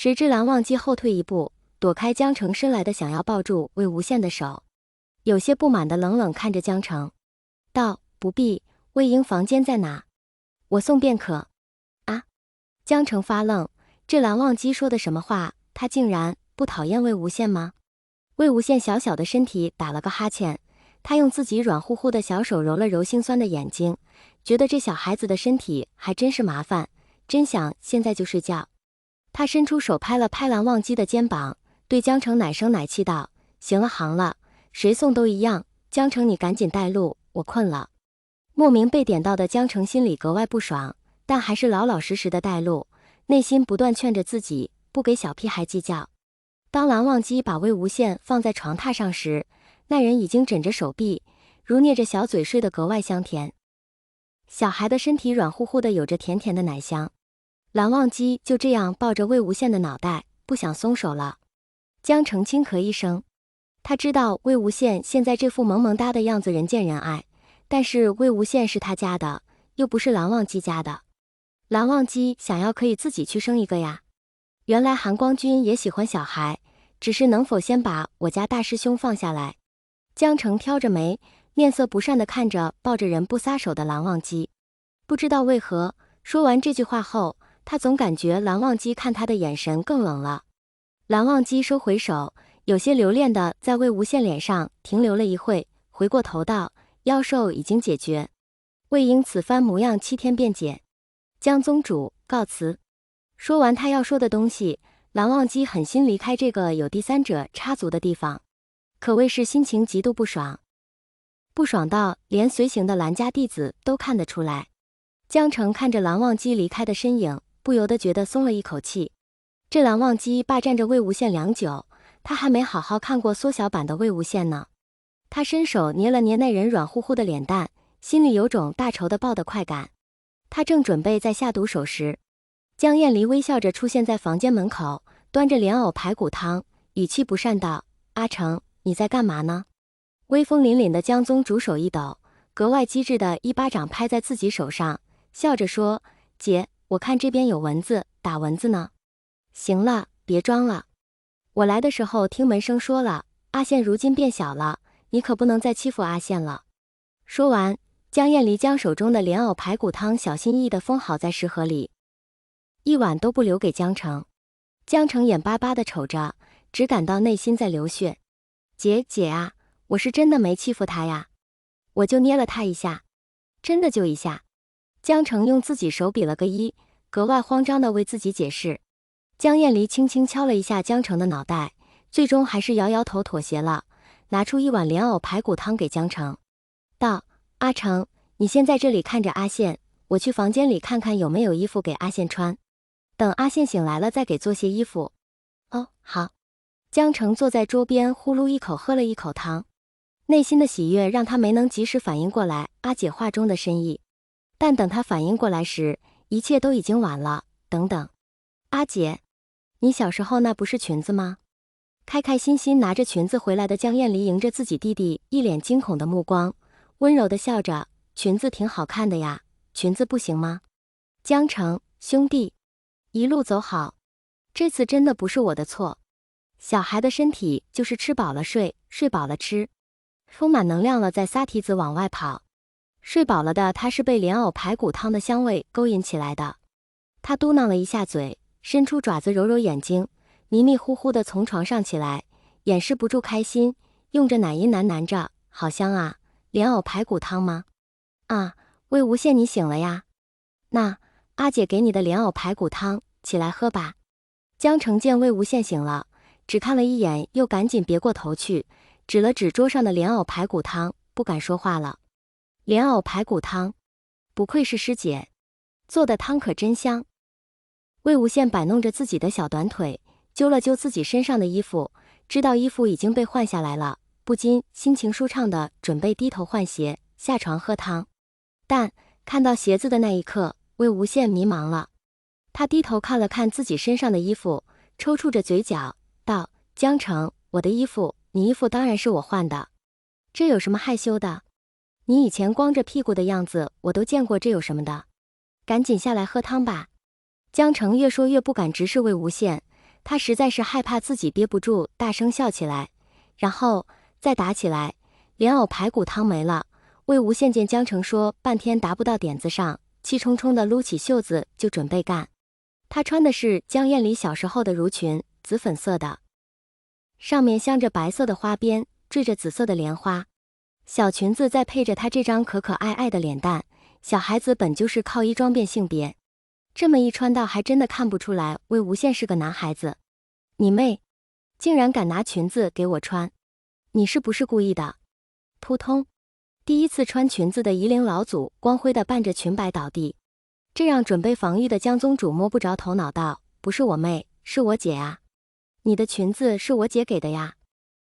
谁知蓝忘机后退一步，躲开江城伸来的想要抱住魏无羡的手，有些不满地冷冷看着江城，道：“不必，魏婴房间在哪？我送便可。”啊！江城发愣，这蓝忘机说的什么话？他竟然不讨厌魏无羡吗？魏无羡小小的身体打了个哈欠，他用自己软乎乎的小手揉了揉心酸的眼睛，觉得这小孩子的身体还真是麻烦，真想现在就睡觉。他伸出手拍了拍蓝忘机的肩膀，对江城奶声奶气道：“行了行了，谁送都一样，江城你赶紧带路，我困了。”莫名被点到的江城心里格外不爽，但还是老老实实的带路，内心不断劝着自己不给小屁孩计较。当蓝忘机把魏无羡放在床榻上时，那人已经枕着手臂，如捏着小嘴睡得格外香甜。小孩的身体软乎乎的，有着甜甜的奶香。蓝忘机就这样抱着魏无羡的脑袋，不想松手了。江城轻咳一声，他知道魏无羡现在这副萌萌哒的样子人见人爱，但是魏无羡是他家的，又不是蓝忘机家的。蓝忘机想要可以自己去生一个呀。原来韩光君也喜欢小孩，只是能否先把我家大师兄放下来？江城挑着眉，面色不善地看着抱着人不撒手的蓝忘机。不知道为何，说完这句话后，他总感觉蓝忘机看他的眼神更冷了。蓝忘机收回手，有些留恋地在魏无羡脸上停留了一会，回过头道：“妖兽已经解决，魏婴此番模样7天便解。江宗主告辞。”说完他要说的东西，蓝忘机狠心离开这个有第三者插足的地方，可谓是心情极度不爽，不爽到连随行的蓝家弟子都看得出来。江城看着蓝忘机离开的身影，不由得觉得松了一口气。这蓝忘机霸占着魏无羡良久，他还没好好看过缩小版的魏无羡呢。他伸手捏了捏那人软乎乎的脸蛋，心里有种大仇的报的快感。他正准备再下毒手时，江厌离微笑着出现在房间门口，端着莲藕排骨汤，语气不善道：“阿成，你在干嘛呢？”威风凛凛的江宗主手一抖，格外机智的一巴掌拍在自己手上，笑着说：“姐，我看这边有蚊子，打蚊子呢。行了，别装了。我来的时候听门生说了，阿羡如今变小了，你可不能再欺负阿羡了。”说完，江厌离将手中的莲藕排骨汤小心翼翼地封好在食盒里，一碗都不留给江城。江城眼巴巴地瞅着，只感到内心在流血。姐啊，我是真的没欺负他呀，我就捏了他一下，真的就一下。江城用自己手比了个1，格外慌张地为自己解释。江厌离轻轻敲了一下江城的脑袋，最终还是摇摇头妥协了，拿出一碗莲藕排骨汤给江城，道：“阿成，你先在这里看着阿羡，我去房间里看看有没有衣服给阿羡穿，等阿羡醒来了再给做些衣服。”“哦，好。”江城坐在桌边呼噜一口喝了一口汤，内心的喜悦让他没能及时反应过来阿姐话中的深意，但等他反应过来时，一切都已经晚了。等等，阿姐，你小时候那不是裙子吗？开开心心拿着裙子回来的江厌离迎着自己弟弟一脸惊恐的目光，温柔地笑着：“裙子挺好看的呀，裙子不行吗？”“江城兄弟，一路走好，这次真的不是我的错。小孩的身体就是吃饱了睡，睡饱了吃，充满能量了再撒蹄子往外跑。睡饱了的他是被莲藕排骨汤的香味勾引起来的。”他嘟囔了一下嘴，伸出爪子揉揉眼睛，迷迷糊糊地从床上起来，掩饰不住开心，用着奶音喃喃着：“好香啊，莲藕排骨汤吗？啊，魏无羡你醒了呀？那阿姐给你的莲藕排骨汤，起来喝吧。”江城见魏无羡醒了，只看了一眼，又赶紧别过头去，指了指桌上的莲藕排骨汤，不敢说话了。莲藕排骨汤，不愧是师姐，做的汤可真香。魏无羡摆弄着自己的小短腿，揪了揪自己身上的衣服，知道衣服已经被换下来了，不禁心情舒畅的准备低头换鞋，下床喝汤。但看到鞋子的那一刻，魏无羡迷茫了。他低头看了看自己身上的衣服，抽搐着嘴角道：“江城，我的衣服，你衣服当然是我换的，这有什么害羞的？你以前光着屁股的样子我都见过，这有什么的？赶紧下来喝汤吧。”江城越说越不敢直视魏无羡，他实在是害怕自己憋不住，大声笑起来，然后再打起来。莲藕排骨汤没了，魏无羡见江澄说半天答不到点子上，气冲冲地撸起袖子就准备干。他穿的是江燕离小时候的襦裙，紫粉色的，上面镶着白色的花边，缀着紫色的莲花。小裙子再配着她这张可可爱爱的脸蛋，小孩子本就是靠衣装变性别，这么一穿倒还真的看不出来魏无羡是个男孩子。你妹，竟然敢拿裙子给我穿，你是不是故意的？扑通，第一次穿裙子的夷陵老祖光辉的伴着裙摆倒地，这让准备防御的江宗主摸不着头脑道：不是我妹，是我姐啊，你的裙子是我姐给的呀。